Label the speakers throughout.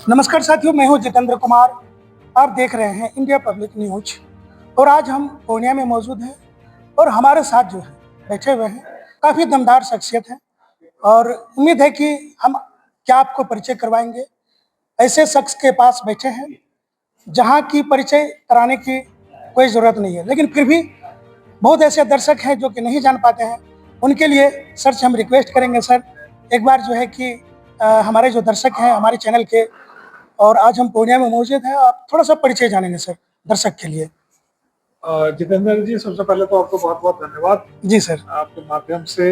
Speaker 1: नमस्कार साथियों, मैं हूं जितेंद्र कुमार। आप देख रहे हैं इंडिया पब्लिक न्यूज। और आज हम पूर्णिया में मौजूद हैं और हमारे साथ जो है बैठे हुए हैं काफ़ी दमदार शख्सियत हैं। और उम्मीद है कि हम क्या आपको परिचय करवाएंगे। ऐसे शख्स के पास बैठे हैं जहां की परिचय कराने की कोई ज़रूरत नहीं है, लेकिन फिर भी बहुत ऐसे दर्शक हैं जो कि नहीं जान पाते हैं। उनके लिए सर से हम रिक्वेस्ट करेंगे, सर एक बार जो है कि हमारे जो दर्शक हैं हमारे चैनल के, और आज हम पूर्णिया में मौजूद हैं, आप थोड़ा सा परिचय जानेंगे सर दर्शक के लिए।
Speaker 2: जितेंद्र जी, सबसे पहले तो आपको बहुत बहुत धन्यवाद।
Speaker 1: जी सर।
Speaker 2: आपके माध्यम से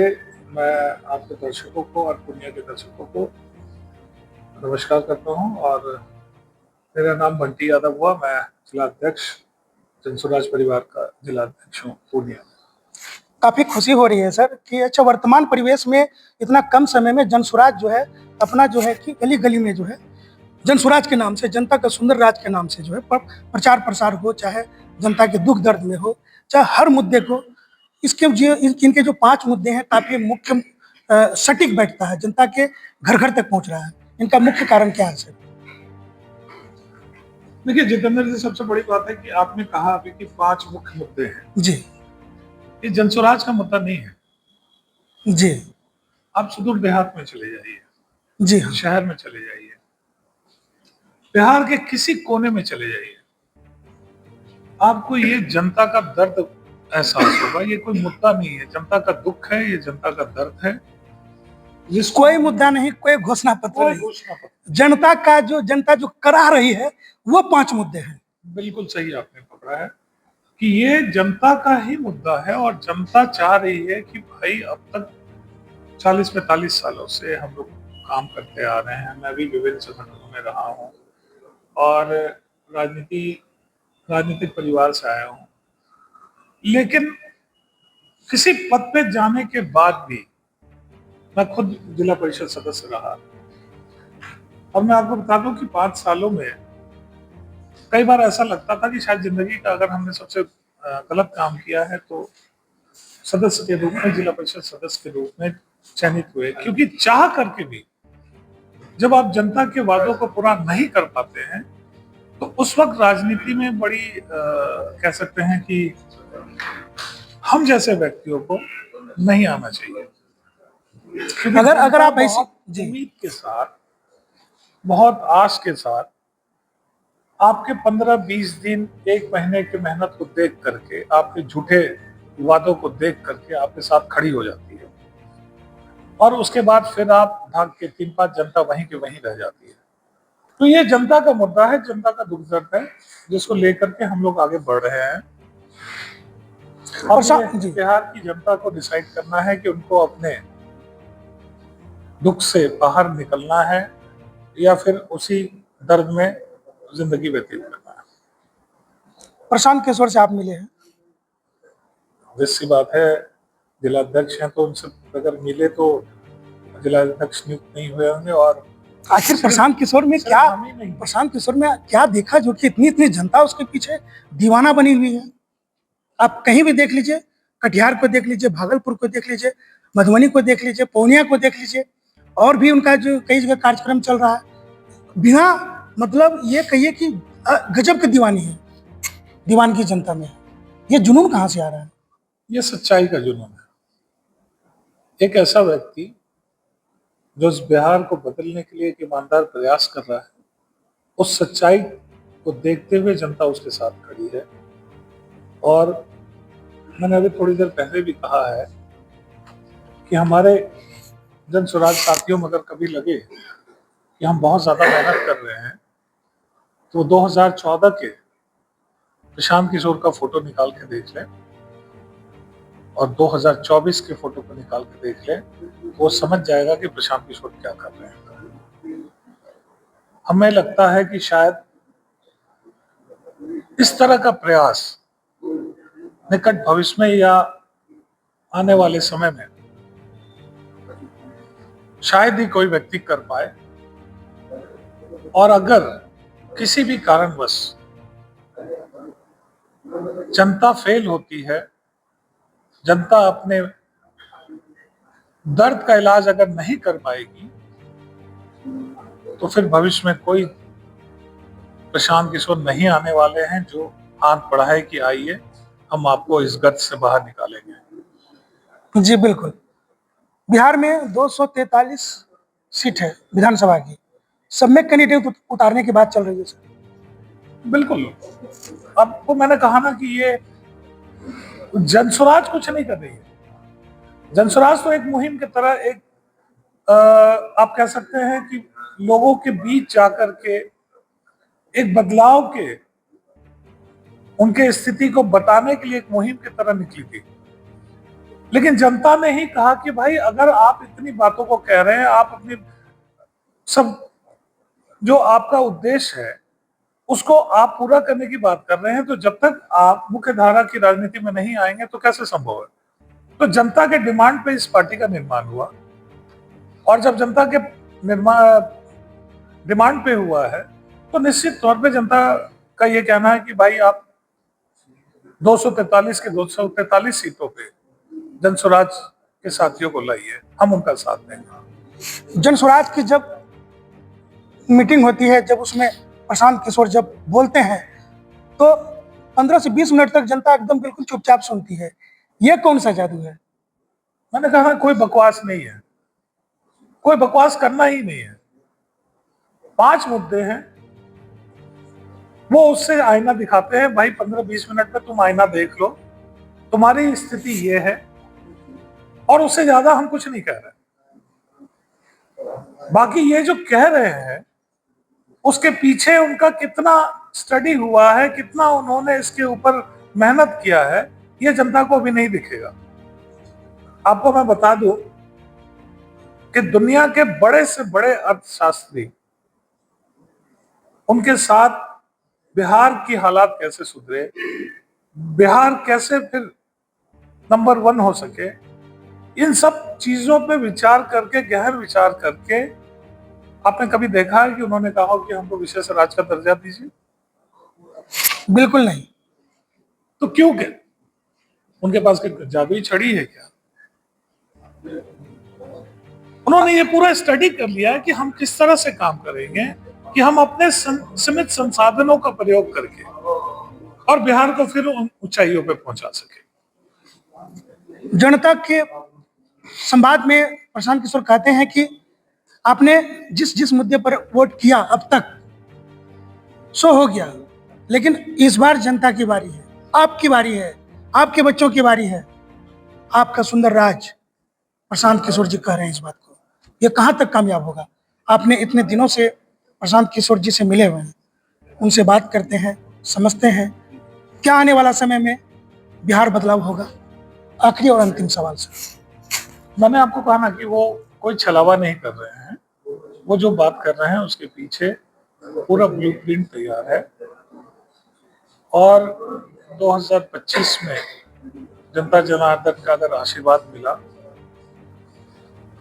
Speaker 2: मैं आपके दर्शकों को और पूर्णिया के दर्शकों को नमस्कार करता हूं। और मेरा नाम बंटी यादव हुआ, मैं जिला अध्यक्ष जनसुराज परिवार का जिला अध्यक्ष हूँ पूर्णिया।
Speaker 1: काफ़ी खुशी हो रही है सर कि अच्छा वर्तमान परिवेश में इतना कम समय में जनसुराज जो है अपना जो है कि गली गली में जो है जनसुराज के नाम से, जनता का सुंदर राज के नाम से जो है प्रचार प्रसार हो, चाहे जनता के दुख दर्द में हो, चाहे हर मुद्दे को, इसके जो इनके जो 5 मुद्दे हैं काफ़ी मुख्य सटीक बैठता है, जनता के घर घर तक पहुंच रहा है। इनका मुख्य कारण क्या है सर?
Speaker 2: देखिए जितेंद्र जी, सबसे बड़ी बात है कि आपने कहा अभी कि 5 मुख्य मुद्दे हैं।
Speaker 1: जी
Speaker 2: ये जनसुराज का मुद्दा नहीं है।
Speaker 1: जी
Speaker 2: आप सुदूर देहात में चले जाइए,
Speaker 1: जी हाँ।
Speaker 2: शहर में चले जाइए, बिहार के किसी कोने में चले जाइए, आपको ये जनता का दर्द एहसास होगा। ये कोई मुद्दा नहीं है, जनता का दुख है, ये जनता का दर्द है।
Speaker 1: कोई मुद्दा नहीं, कोई घोषणा पत्र
Speaker 2: कोई
Speaker 1: नहीं,
Speaker 2: घोषणा पत्र।
Speaker 1: जनता जो करा रही है वो 5 मुद्दे हैं।
Speaker 2: बिल्कुल सही आपने पकड़ा है कि ये जनता का ही मुद्दा है। और जनता चाह रही है कि भाई अब तक 40-45 सालों से हम लोग काम करते आ रहे हैं। मैं भी विभिन्न संगठनों में रहा हूँ और राजनीतिक परिवार से आया हूँ, लेकिन किसी पद पे जाने के बाद भी मैं खुद जिला परिषद सदस्य रहा। और मैं आपको बता दूं कि 5 सालों में कई बार ऐसा लगता था कि शायद जिंदगी का अगर हमने सबसे गलत काम किया है तो सदस्य के रूप में, जिला परिषद सदस्य के रूप में चयनित हुए। क्योंकि चाह करके भी जब आप जनता के वादों को पूरा नहीं कर पाते हैं तो उस वक्त राजनीति में बड़ी कह सकते हैं कि हम जैसे व्यक्तियों को नहीं आना चाहिए।
Speaker 1: अगर आप ऐसी
Speaker 2: उम्मीद के साथ, बहुत आस के साथ आपके 15-20 दिन, 1 महीने की मेहनत को देख करके, आपके झूठे वादों को देख करके आपके साथ खड़ी हो जाती है, और उसके बाद फिर आप भाग के 3-5 जनता वहीं के वहीं रह जाती है। तो ये जनता का मुद्दा है, जनता का दुख दर्द है, जिसको लेकर के हम लोग आगे बढ़ रहे हैं। और बिहार की जनता को डिसाइड करना है कि उनको अपने दुख से बाहर निकलना है या फिर उसी दर्द में जिंदगी व्यतीत करना है।
Speaker 1: प्रशांत किशोर से आप मिले हैं?
Speaker 2: obvious सी बात है, जिला अध्यक्ष हैं तो उनसे अगर मिले तो जिला अध्यक्ष नियुक्त नहीं हुए होंगे। और
Speaker 1: आखिर प्रशांत किशोर में क्या देखा जो कि इतनी इतनी जनता उसके पीछे दीवाना बनी हुई है? आप कहीं भी देख लीजिए, कटिहार को देख लीजिए, भागलपुर को देख लीजिए, मधुबनी को देख लीजिए, पूर्णिया को देख लीजिए, और भी उनका जो कई जगह कार्यक्रम चल रहा है, बिना मतलब ये कहिए कि गजब की दीवानी है, दीवानगी जनता में। ये जुनून कहाँ से आ रहा है?
Speaker 2: ये सच्चाई का जुनून है। एक ऐसा व्यक्ति जो इस बिहार को बदलने के लिए एक ईमानदार प्रयास कर रहा है, उस सच्चाई को देखते हुए जनता उसके साथ खड़ी है। और मैंने अभी थोड़ी देर पहले भी कहा है कि हमारे जन स्वराज साथियों में अगर कभी लगे कि हम बहुत ज्यादा मेहनत कर रहे हैं तो 2014 के प्रशांत किशोर का फोटो निकाल के देख लें और 2024 के फोटो को निकाल के देख लें, वो समझ जाएगा कि प्रशांत किशोर क्या कर रहे हैं। हमें लगता है कि शायद इस तरह का प्रयास निकट भविष्य में या आने वाले समय में शायद ही कोई व्यक्ति कर पाए। और अगर किसी भी कारणवश जनता फेल होती है, जनता अपने दर्द का इलाज अगर नहीं कर पाएगी, तो फिर भविष्य में कोई प्रशांत किशोर नहीं आने वाले हैं जो हाथ बढ़ाए कि आइए हम आपको इस गर्त से बाहर निकालेंगे।
Speaker 1: जी बिल्कुल। बिहार में 243 सीट है विधानसभा की, सब में कैंडिडेट उतारने की बात चल रही है सर।
Speaker 2: बिल्कुल, आपको मैंने कहा ना कि ये जनसुराज कुछ नहीं कर रही है। जनसुराज तो एक मुहिम की तरह एक आप कह सकते हैं कि लोगों के बीच जाकर के एक बदलाव के उनके स्थिति को बताने के लिए एक मुहिम की तरह निकली थी। लेकिन जनता ने ही कहा कि भाई अगर आप इतनी बातों को कह रहे हैं, आप अपनी सब जो आपका उद्देश्य है उसको आप पूरा करने की बात कर रहे हैं, तो जब तक आप मुख्य धारा की राजनीति में नहीं आएंगे तो कैसे संभव है। तो जनता के डिमांड पे इस पार्टी का निर्माण हुआ, और जब जनता के डिमांड पे हुआ है तो निश्चित तौर पे जनता का ये कहना है कि भाई आप 243 के 243 सीटों पे जनसुराज के साथियों को लाइए, हम उनका साथ देंगे।
Speaker 1: जनसुराज की जब मीटिंग होती है, जब उसमें प्रशांत किशोर जब बोलते हैं तो 15 से 20 मिनट तक जनता एकदम बिल्कुल चुपचाप सुनती है। ये कौन सा जादू है?
Speaker 2: मैंने कहा कोई बकवास नहीं है, कोई बकवास करना ही नहीं है। 5 मुद्दे हैं, वो उससे आईना दिखाते हैं, भाई 15-20 मिनट में तुम आईना देख लो, तुम्हारी स्थिति ये है, और उससे ज्यादा हम कुछ नहीं कह रहे। बाकी ये जो कह रहे हैं उसके पीछे उनका कितना स्टडी हुआ है, कितना उन्होंने इसके ऊपर मेहनत किया है, ये जनता को अभी नहीं दिखेगा। आपको मैं बता दूं कि दुनिया के बड़े से बड़े अर्थशास्त्री, उनके साथ बिहार की हालात कैसे सुधरे, बिहार कैसे फिर नंबर 1 हो सके, इन सब चीजों पे विचार करके, गहन विचार करके, आपने कभी देखा है कि उन्होंने कहा कि हमको विशेष राज्य का दर्जा दीजिए?
Speaker 1: बिल्कुल नहीं।
Speaker 2: तो क्यों क्या उनके पास कोई जादुई छड़ी है क्या? उन्होंने ये पूरा स्टडी कर लिया है कि हम किस तरह से काम करेंगे कि हम अपने सीमित संसाधनों का प्रयोग करके और बिहार को फिर उन ऊंचाइयों पे पहुंचा सके।
Speaker 1: जनता के संवाद में प्रशांत किशोर कहते हैं कि आपने जिस जिस मुद्दे पर वोट किया अब तक सो हो गया, लेकिन इस बार जनता की बारी है, आपकी बारी है, आपके बच्चों की बारी है, आपका सुंदर राज। प्रशांत किशोर जी कह रहे हैं इस बात को। ये कहाँ तक कामयाब होगा? आपने इतने दिनों से प्रशांत किशोर जी से मिले हुए हैं, उनसे बात करते हैं, समझते हैं, क्या आने वाला समय में बिहार बदलाव होगा? आखिरी और अंतिम सवाल सर।
Speaker 2: मैंने आपको कहा ना कि वो कोई छलावा नहीं कर रहे हैं, वो जो बात कर रहे हैं उसके पीछे पूरा ब्लूप्रिंट तैयार है, और 2025 में जनता जनार्दन का अगर आशीर्वाद मिला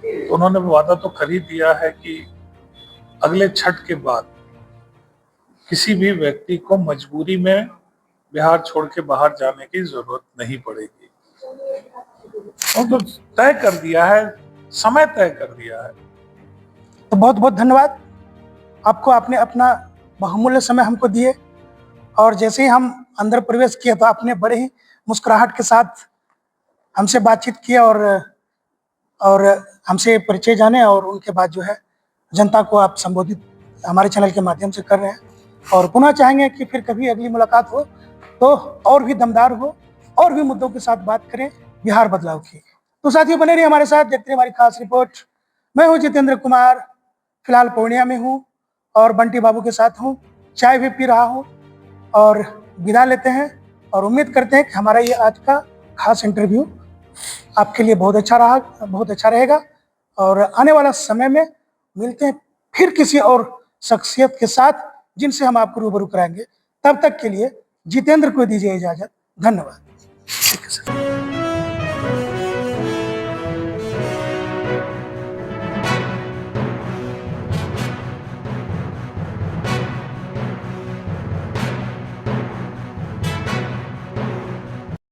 Speaker 2: तो उन्होंने वादा तो कर ही दिया है कि अगले छठ के बाद किसी भी व्यक्ति को मजबूरी में बिहार छोड़ के बाहर जाने की जरूरत नहीं पड़ेगी। और तो तय कर दिया है, समय तय कर दिया है।
Speaker 1: तो बहुत बहुत धन्यवाद आपको, आपने अपना बहुमूल्य समय हमको दिए, और जैसे ही हम अंदर प्रवेश किए तो आपने बड़े ही मुस्कुराहट के साथ हमसे बातचीत की और हमसे परिचय जाने, और उनके बाद जो है जनता को आप संबोधित हमारे चैनल के माध्यम से कर रहे हैं, और पुनः चाहेंगे कि फिर कभी अगली मुलाकात हो तो और भी दमदार हो, और भी मुद्दों के साथ बात करें बिहार बदलाव की। तो साथियों बने रहिए हमारे साथ, देखते रहिए हमारी खास रिपोर्ट। मैं हूं जितेंद्र कुमार, फिलहाल पूर्णिया में हूं और बंटी बाबू के साथ हूं, चाय भी पी रहा हूं, और विदा लेते हैं, और उम्मीद करते हैं कि हमारा ये आज का खास इंटरव्यू आपके लिए बहुत अच्छा रहेगा, और आने वाला समय में मिलते हैं फिर किसी और शख्सियत के साथ जिनसे हम आपको रूबरू कराएंगे। तब तक के लिए जितेंद्र को दीजिए इजाजत। धन्यवाद। ठीक है सर।